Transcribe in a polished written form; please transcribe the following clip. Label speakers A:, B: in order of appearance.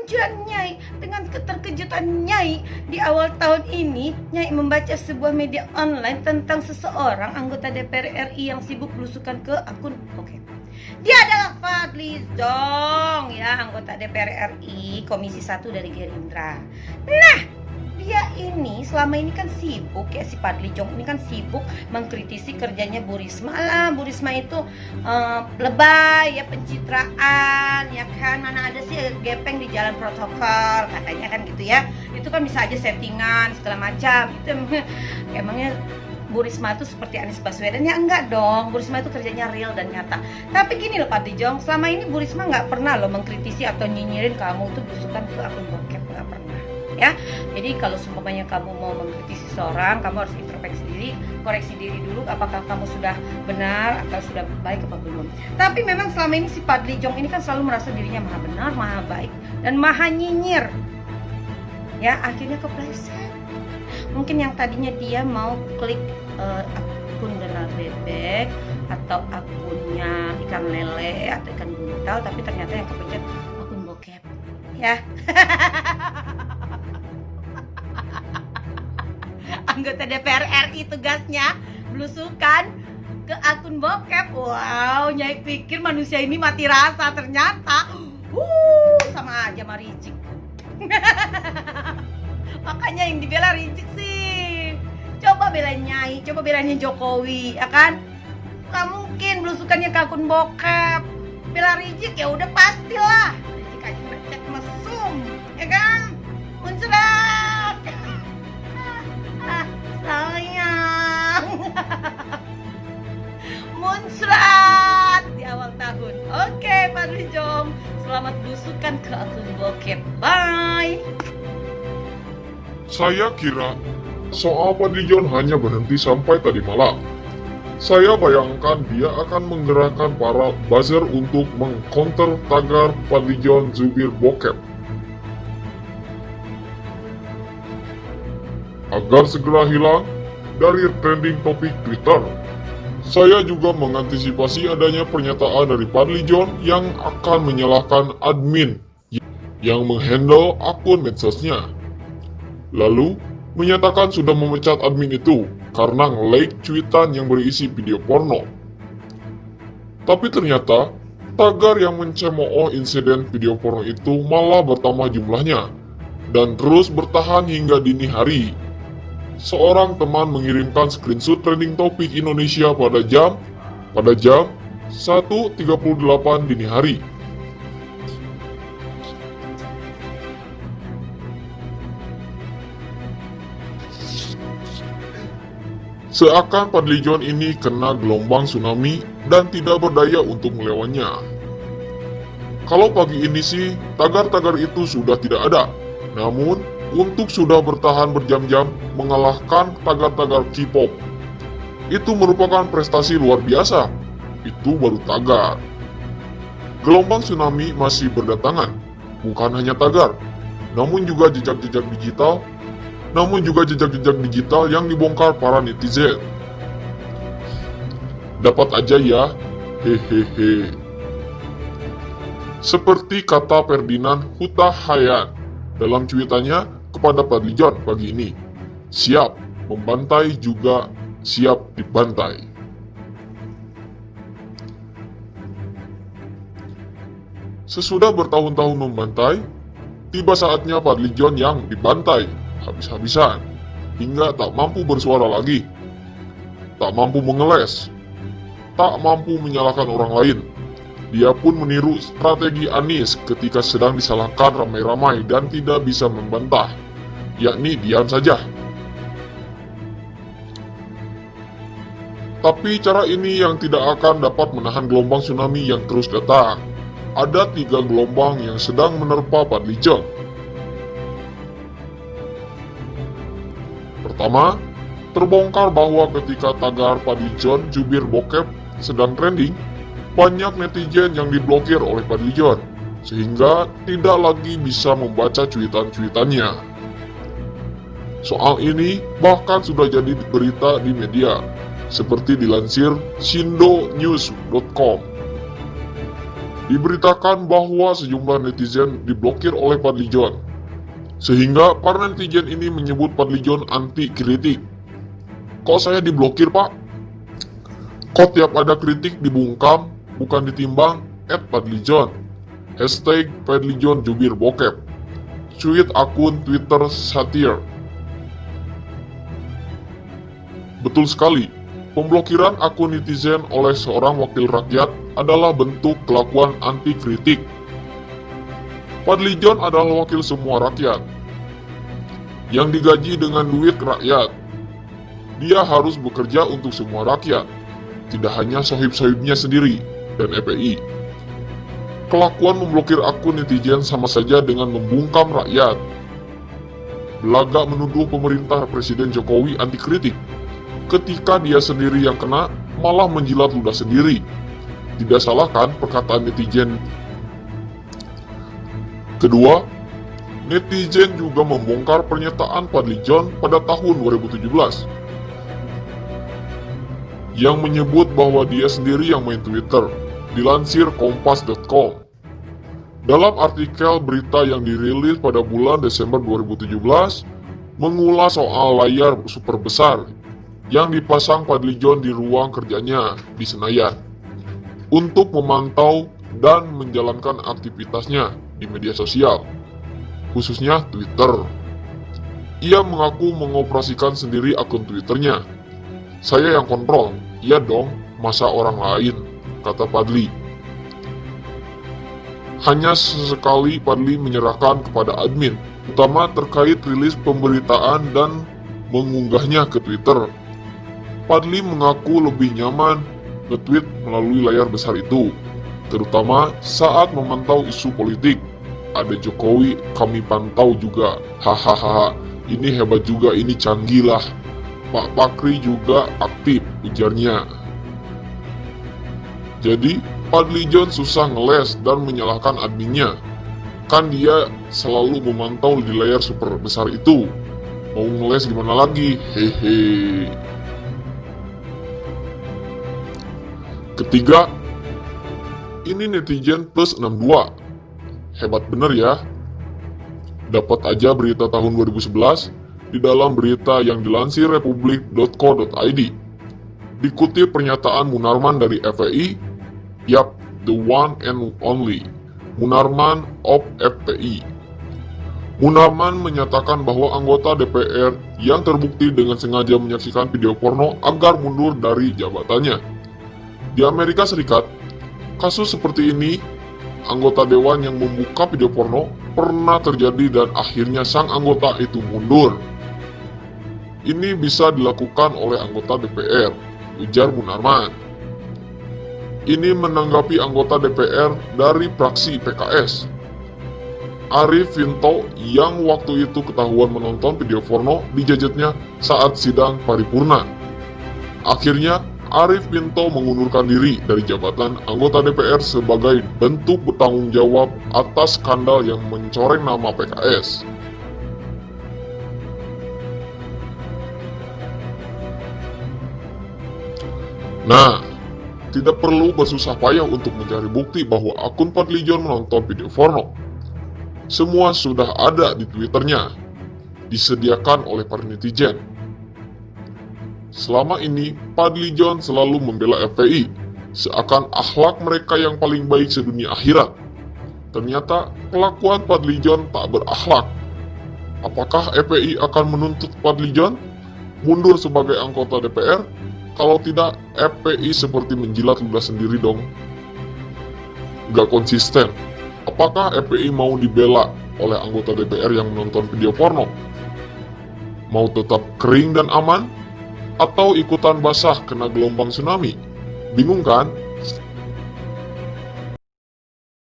A: kemunculan Nyai, dengan keterkejutan Nyai, di awal tahun ini Nyai membaca sebuah media online tentang seseorang anggota DPR RI yang sibuk belusukan ke akun bokep. Dia adalah Fadly Zon, ya, anggota DPR RI Komisi 1 dari Gerindra. Nah, dia ini selama ini kan sibuk, ya, si Fadly Zon ini kan sibuk mengkritisi kerjanya Bu Risma. Alah, Bu Risma itu lebay, ya, pencitraan, ya kan, mana ada sih gepeng di jalan protokol, katanya kan gitu, ya. Itu kan bisa aja settingan segala macam. Itu emangnya Bu Risma itu seperti Anies Baswedan? Ya enggak dong, Bu Risma itu kerjanya real dan nyata. Tapi gini loh Fadly Zon, selama ini Bu Risma nggak pernah loh mengkritisi atau nyinyirin kamu itu belusukan ke akun bokep, nggak pernah, ya. Jadi kalau seumpamanya kamu mau mengkritisi seorang, kamu harus introspeksi diri, koreksi diri dulu, apakah kamu sudah benar atau sudah baik apa belum. Tapi memang selama ini si Fadly Zon ini kan selalu merasa dirinya maha benar, maha baik, dan maha nyinyir, ya, akhirnya kepleset. Mungkin yang tadinya dia mau klik akun Donald Bebek atau akunnya ikan lele atau ikan buntal, tapi ternyata yang kepencet akun bokep, ya. Anggota DPR RI tugasnya belusukan ke akun bokep. Wow, Nyai pikir manusia ini mati rasa, ternyata sama aja sama Rizik. Makanya yang dibela Rizik sih. Coba belain Nyai, coba belain Jokowi, ya kan? Gak mungkin belusukannya ke akun bokep. Bela Rizik ya udah pastilah. Rizik aja ngecek mesum, ya kan? Muncrat. Sayang. Muncrat di awal tahun. Oke, Fadly Zon, selamat belusukan ke akun bokep. Bye.
B: Saya kira soal Fadly Zon hanya berhenti sampai tadi malam. Saya bayangkan dia akan menggerakkan para buzzer untuk mengcounter tagar Fadly Zon Zubir bokep agar segera hilang dari trending topik Twitter. Saya juga mengantisipasi adanya pernyataan dari Fadly Zon yang akan menyalahkan admin yang menghandle akun medsosnya, lalu menyatakan sudah memecat admin itu karena nge-like cuitan yang berisi video porno. Tapi ternyata tagar yang mencemooh insiden video porno itu malah bertambah jumlahnya dan terus bertahan hingga dini hari. Seorang teman mengirimkan screenshot trending topik Indonesia pada jam 1.38 dini hari. Seakan Fadly Zon ini kena gelombang tsunami dan tidak berdaya untuk melawannya. Kalau pagi ini sih, tagar-tagar itu sudah tidak ada. Namun, untuk sudah bertahan berjam-jam mengalahkan tagar-tagar K-pop, itu merupakan prestasi luar biasa. Itu baru tagar. Gelombang tsunami masih berdatangan, bukan hanya tagar, namun juga jejak-jejak digital yang dibongkar para netizen. Dapat aja ya, hehehe. Seperti kata Ferdinand Huta Hayan dalam cuitannya kepada Fadly Zon pagi ini, siap membantai juga siap dibantai. Sesudah bertahun-tahun membantai, tiba saatnya Fadly Zon yang dibantai habis-habisan, hingga tak mampu bersuara lagi, tak mampu mengeles, tak mampu menyalahkan orang lain. Dia pun meniru strategi Anies ketika sedang disalahkan ramai-ramai dan tidak bisa membantah, yakni diam saja. Tapi cara ini yang tidak akan dapat menahan gelombang tsunami yang terus datang. Ada 3 gelombang yang sedang menerpa Fadly Zon. Pertama, terbongkar bahwa ketika tagar Fadly Zon jubir bokep sedang trending, banyak netizen yang diblokir oleh Fadly Zon, sehingga tidak lagi bisa membaca cuitan-cuitannya. Soal ini bahkan sudah jadi berita di media, seperti dilansir sindonews.com. Diberitakan bahwa sejumlah netizen diblokir oleh Fadlijon, sehingga para netizen ini menyebut Fadlijon anti kritik. Kok saya diblokir, Pak? Kok tiap ada kritik dibungkam, bukan ditimbang? @Fadlijon, #FadlijonJubirBokep, tweet akun Twitter Satir. Betul sekali, pemblokiran akun netizen oleh seorang wakil rakyat adalah bentuk kelakuan anti kritik. Fadlijon adalah wakil semua rakyat, yang digaji dengan duit rakyat. Dia harus bekerja untuk semua rakyat, tidak hanya sohib-sohibnya sendiri dan FPI. Kelakuan memblokir akun netizen sama saja dengan membungkam rakyat. Belagak menuduh pemerintah Presiden Jokowi anti kritik, ketika dia sendiri yang kena malah menjilat ludah sendiri. Tidak salah kan perkataan netizen? Kedua, netizen juga membongkar pernyataan Fadlijon pada tahun 2017 yang menyebut bahwa dia sendiri yang main Twitter, dilansir kompas.com. Dalam artikel berita yang dirilis pada bulan Desember 2017, mengulas soal layar super besar yang dipasang Fadlijon di ruang kerjanya di Senayan untuk memantau dan menjalankan aktivitasnya di media sosial, khususnya Twitter. Ia mengaku mengoperasikan sendiri akun Twitternya. Saya yang kontrol, iya dong, masa orang lain, kata Fadli. Hanya sesekali Fadli menyerahkan kepada admin, utama terkait rilis pemberitaan dan mengunggahnya ke Twitter. Fadli mengaku lebih nyaman nge-tweet melalui layar besar itu, terutama saat memantau isu politik. Ada Jokowi, kami pantau juga, hahaha, ini hebat juga, ini canggih lah. Pak Fakri juga aktif, ujarnya. Jadi, Fadlijon susah ngeles dan menyalahkan adminnya. Kan dia selalu memantau di layar super besar itu. Mau ngeles gimana lagi? Hehe. Ketiga, ini netizen plus 62. Hebat bener ya. Dapat aja berita tahun 2011 di dalam berita yang dilansir republik.co.id. Dikutip pernyataan Munarman dari FPI, yap, the one and only, Munarman of FPI. Munarman menyatakan bahwa anggota DPR yang terbukti dengan sengaja menyaksikan video porno agar mundur dari jabatannya. Di Amerika Serikat, kasus seperti ini, anggota dewan yang membuka video porno pernah terjadi dan akhirnya sang anggota itu mundur. Ini bisa dilakukan oleh anggota DPR, ujar Munarman. Ini menanggapi anggota DPR dari fraksi PKS, Arief Finto, yang waktu itu ketahuan menonton video porno di gadgetnya saat sidang paripurna. Akhirnya, Arief Finto mengundurkan diri dari jabatan anggota DPR sebagai bentuk bertanggung jawab atas skandal yang mencoreng nama PKS. Nah, tidak perlu bersusah payah untuk mencari bukti bahwa akun Fadlijon menonton video porno. Semua sudah ada di Twitternya, disediakan oleh para netizen. Selama ini, Fadlijon selalu membela FPI, seakan akhlak mereka yang paling baik sedunia akhirat. Ternyata, kelakuan Fadlijon tak berakhlak. Apakah FPI akan menuntut Fadlijon mundur sebagai anggota DPR? Kalau tidak, FPI seperti menjilat ludah sendiri dong. Gak konsisten. Apakah FPI mau dibela oleh anggota DPR yang menonton video porno? Mau tetap kering dan aman? Atau ikutan basah kena gelombang tsunami? Bingung kan?